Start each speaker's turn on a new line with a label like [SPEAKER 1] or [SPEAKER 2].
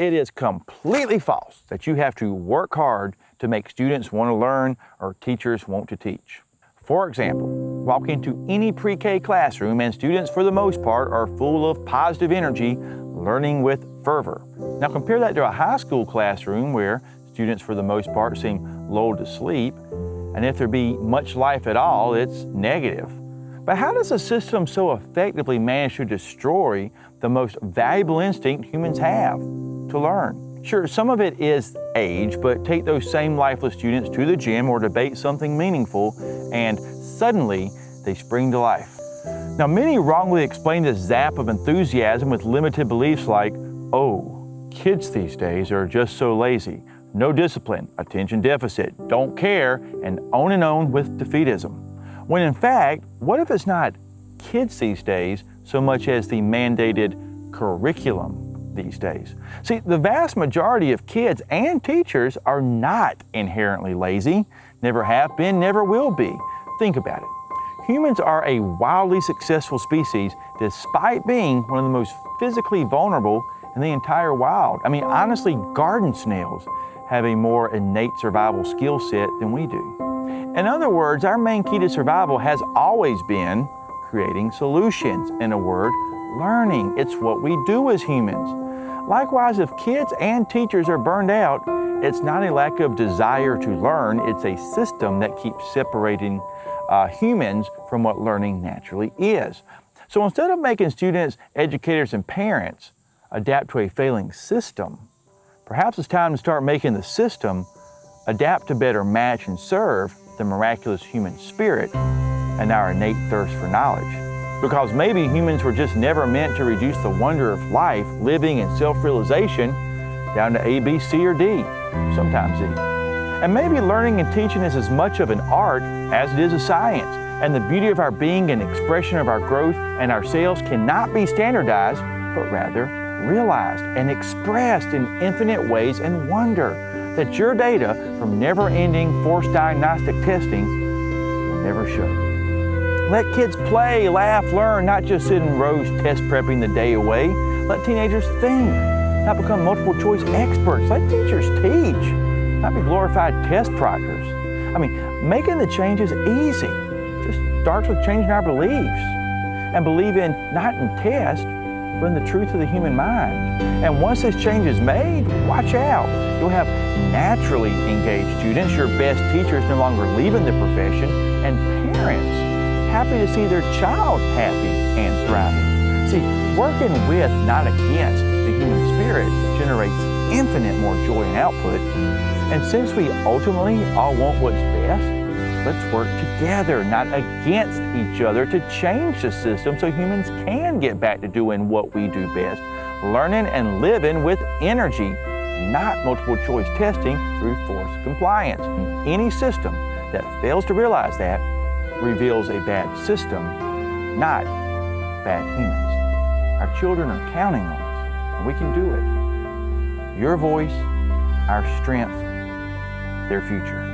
[SPEAKER 1] It is completely false that you have to work hard to make students want to learn or teachers want to teach. For example, walk into any pre-K classroom and students for the most part are full of positive energy, learning with fervor. Now compare that to a high school classroom where students for the most part seem lulled to sleep, and if there be much life at all, it's negative. But how does a system so effectively manage to destroy the most valuable instinct humans have, to learn? Sure, some of it is age, but take those same lifeless students to the gym or debate something meaningful, and suddenly they spring to life. Now, many wrongly explain this zap of enthusiasm with limited beliefs like, oh, kids these days are just so lazy, no discipline, attention deficit, don't care, and on with defeatism. When in fact, what if it's not kids these days so much as the mandated curriculum these days? See, the vast majority of kids and teachers are not inherently lazy, never have been, never will be. Think about it. Humans are a wildly successful species despite being one of the most physically vulnerable in the entire wild. I mean, honestly, garden snails have a more innate survival skill set than we do. In other words, our main key to survival has always been creating solutions. In a word, learning. It's what we do as humans. Likewise, if kids and teachers are burned out, it's not a lack of desire to learn, it's a system that keeps separating humans from what learning naturally is. So instead of making students, educators, and parents adapt to a failing system, perhaps it's time to start making the system adapt to better match and serve the miraculous human spirit and our innate thirst for knowledge. Because maybe humans were just never meant to reduce the wonder of life, living, and self-realization down to A, B, C, or D, sometimes E. And maybe learning and teaching is as much of an art as it is a science, and the beauty of our being and expression of our growth and ourselves cannot be standardized, but rather realized and expressed in infinite ways and wonder that your data from never-ending forced diagnostic testing will never show. Let kids play, laugh, learn, not just sit in rows test prepping the day away. Let teenagers think, not become multiple choice experts. Let teachers teach, not be glorified test proctors. I mean, making the change is easy. It just starts with changing our beliefs and believe in, not in tests, but in the truth of the human mind. And once this change is made, watch out. You'll have naturally engaged students, your best teachers no longer leaving the profession, and parents happy to see their child happy and thriving. See, working with, not against, the human spirit generates infinite more joy and output. And since we ultimately all want what's best, let's work together, not against each other, to change the system so humans can get back to doing what we do best, learning and living with energy, not multiple choice testing through forced compliance. Any system that fails to realize that reveals a bad system, not bad humans. Our children are counting on us, and we can do it. Your voice, our strength, their future.